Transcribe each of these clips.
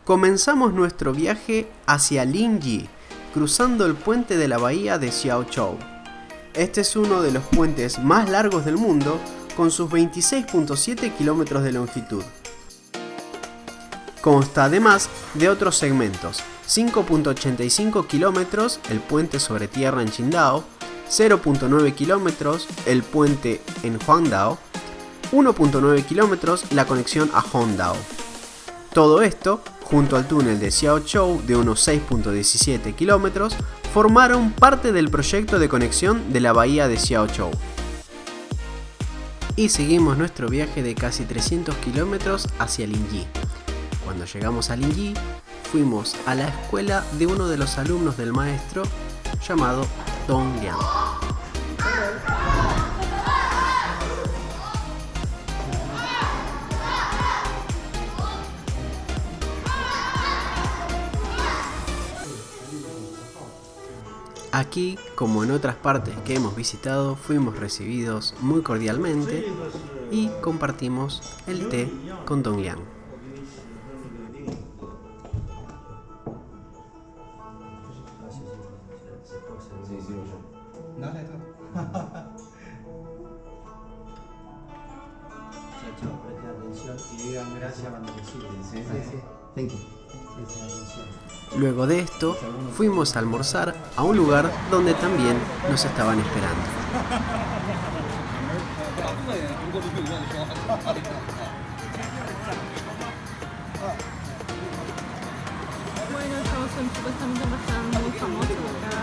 Comenzamos nuestro viaje hacia Linji, cruzando el puente de la bahía de Xiaochou. Este es uno de los puentes más largos del mundo, con sus 26.7 kilómetros de longitud. Consta además de otros segmentos: 5.85 kilómetros el puente sobre tierra en Qingdao, 0.9 kilómetros el puente en Huangdao, 1.9 kilómetros la conexión a Hongdao. Todo esto, junto al túnel de Xiaochou de unos 6.17 kilómetros, formaron parte del proyecto de conexión de la bahía de Xiaochou. Y seguimos nuestro viaje de casi 300 kilómetros hacia Linji. Cuando llegamos a Linji, fuimos a la escuela de uno de los alumnos del maestro llamado Dong Liang. Aquí, como en otras partes que hemos visitado, fuimos recibidos muy cordialmente y compartimos el té con Dong Liang. Luego de esto, fuimos a almorzar a un lugar donde también nos estaban esperando. Bueno, estamos supuestamente en un restaurante muy famoso acá.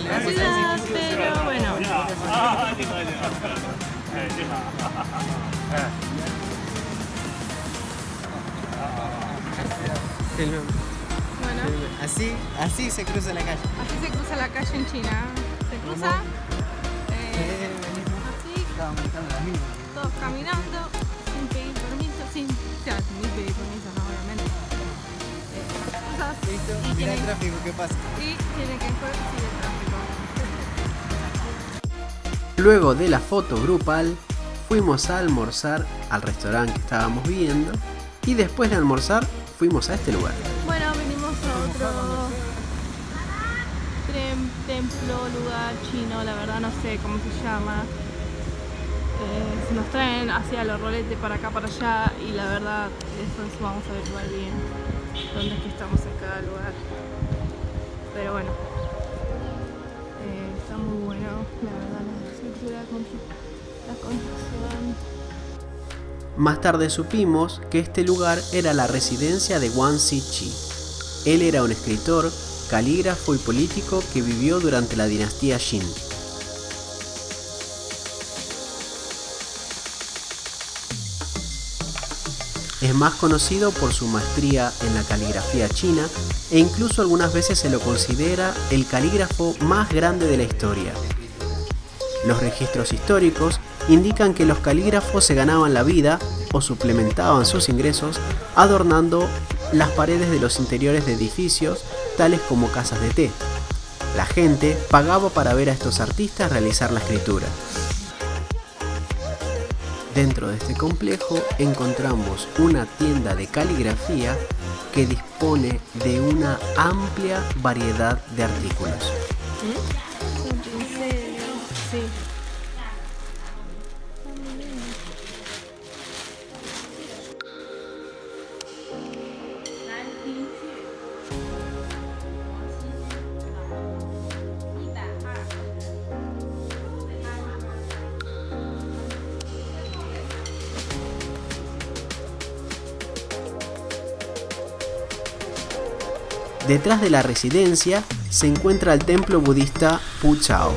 La ciudad, pero bueno. Bueno, Así se cruza la calle. así se cruza la calle en China. Se cruza así, todos caminando, sin pedir permiso, sin pedir permiso, no, obviamente. Cruzas Listo, y mira el tienen, tráfico, ¿qué pasa? y tienen que después seguir el tráfico. Luego de la foto grupal, fuimos a almorzar al restaurante que estábamos viendo y después de almorzar fuimos a este lugar. Bueno, venimos a otro templo, lugar chino, la verdad no sé cómo se llama. Se nos traen hacia los roletes para acá, para allá, y la verdad, después vamos a averiguar bien dónde es que estamos en cada lugar. Pero bueno, está muy bueno, la verdad, la estructura, la construcción. Más tarde supimos que este lugar era la residencia de Wang Ziqi. Él era un escritor, calígrafo y político que vivió durante la dinastía Qin. Es más conocido por su maestría en la caligrafía china e incluso algunas veces se lo considera el calígrafo más grande de la historia. Los registros históricos indican que los calígrafos se ganaban la vida o suplementaban sus ingresos adornando las paredes de los interiores de edificios, tales como casas de té. La gente pagaba para ver a estos artistas realizar la escritura. Dentro de este complejo encontramos una tienda de caligrafía que dispone de una amplia variedad de artículos. Un pincel, sí. Detrás de la residencia se encuentra el templo budista Puchao.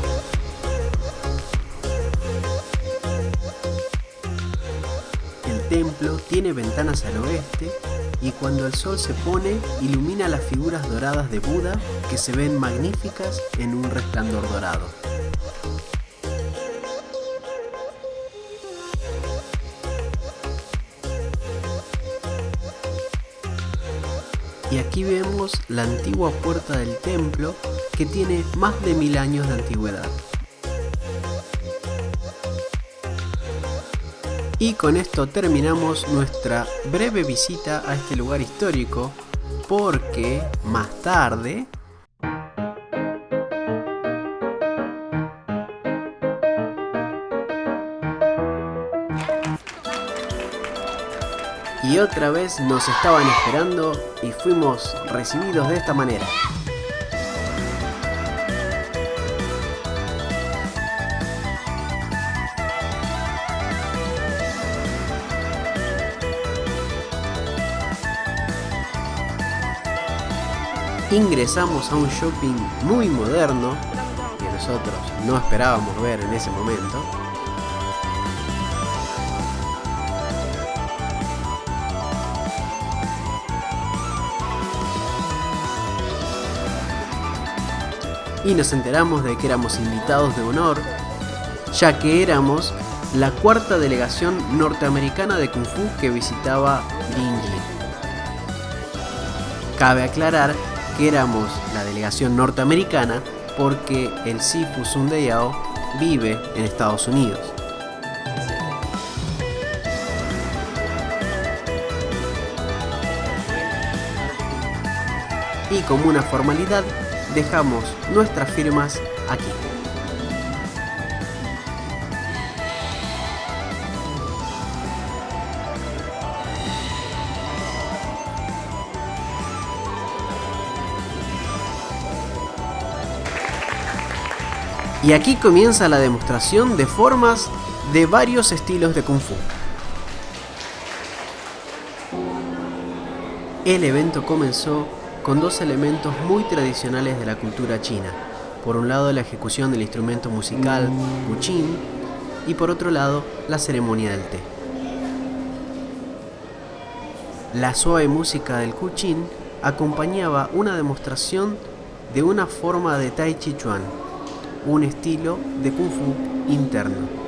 El templo tiene ventanas al oeste y cuando el sol se pone ilumina las figuras doradas de Buda que se ven magníficas en un resplandor dorado. Y aquí vemos la antigua puerta del templo que tiene más de 1000 años de antigüedad. Y con esto terminamos nuestra breve visita a este lugar histórico, porque más tarde y otra vez nos estaban esperando y fuimos recibidos de esta manera. Ingresamos a un shopping muy moderno que nosotros no esperábamos ver en ese momento. Y nos enteramos de que éramos invitados de honor, ya que éramos la cuarta delegación norteamericana de Kung Fu que visitaba Linji. Cabe aclarar que éramos la delegación norteamericana porque el Sifu Sun de Yao vive en Estados Unidos. Y como una formalidad, dejamos nuestras firmas aquí. Y aquí comienza la demostración de formas de varios estilos de Kung Fu. El evento comenzó con dos elementos muy tradicionales de la cultura china. Por un lado, la ejecución del instrumento musical Guqin y por otro lado, la ceremonia del té. La suave música del Guqin acompañaba una demostración de una forma de Tai Chi Chuan, un estilo de Kung Fu interno.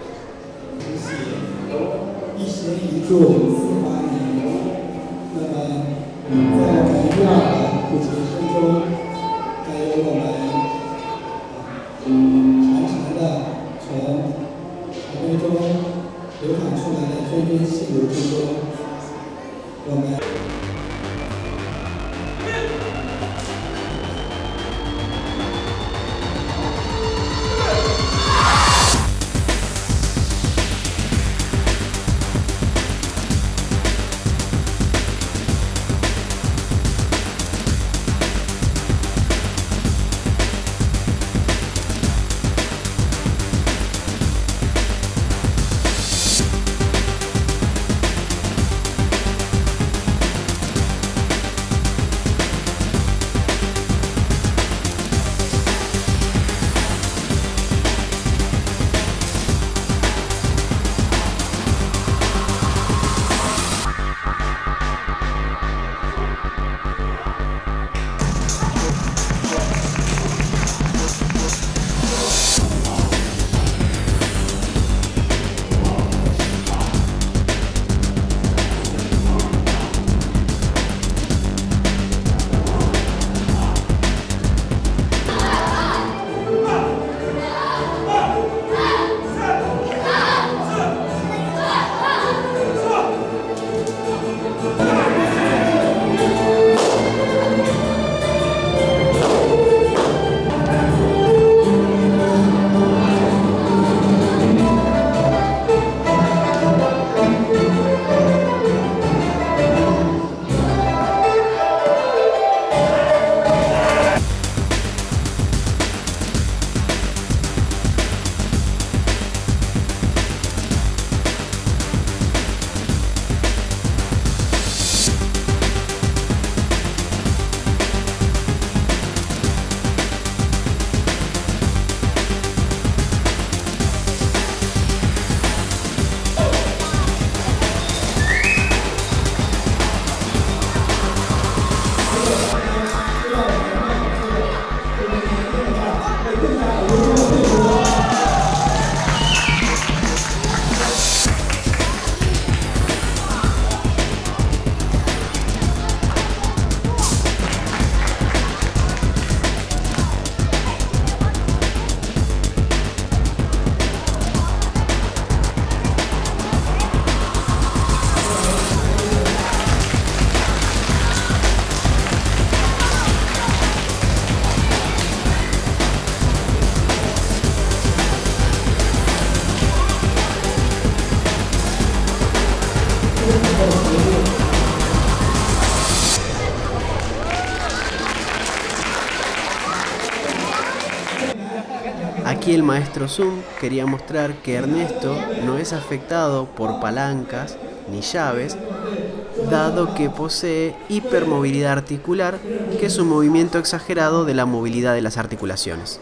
Aquí el maestro Zoom quería mostrar que Ernesto no es afectado por palancas ni llaves, dado que posee hipermovilidad articular, que es un movimiento exagerado de la movilidad de las articulaciones.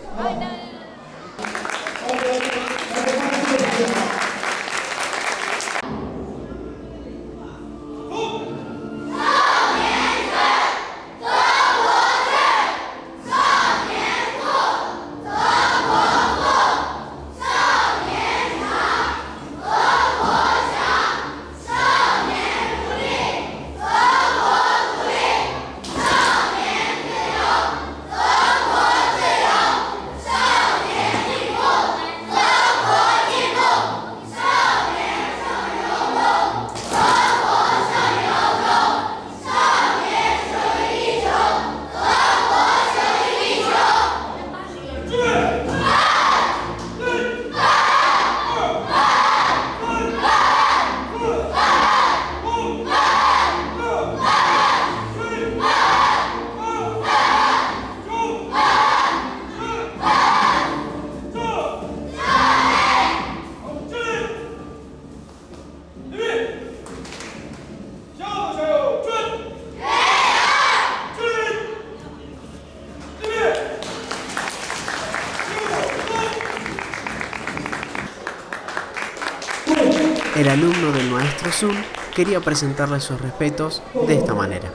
El alumno del maestro Zoom quería presentarle sus respetos de esta manera.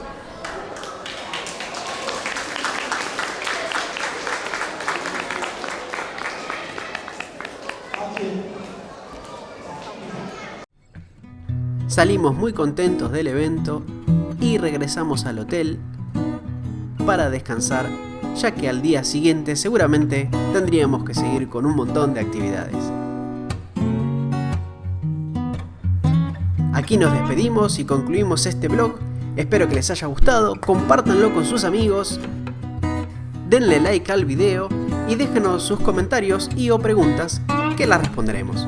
Salimos muy contentos del evento y regresamos al hotel para descansar, ya que al día siguiente seguramente tendríamos que seguir con un montón de actividades. Aquí nos despedimos y concluimos este vlog. Espero que les haya gustado, compártanlo con sus amigos, denle like al video y déjenos sus comentarios y o preguntas que las responderemos.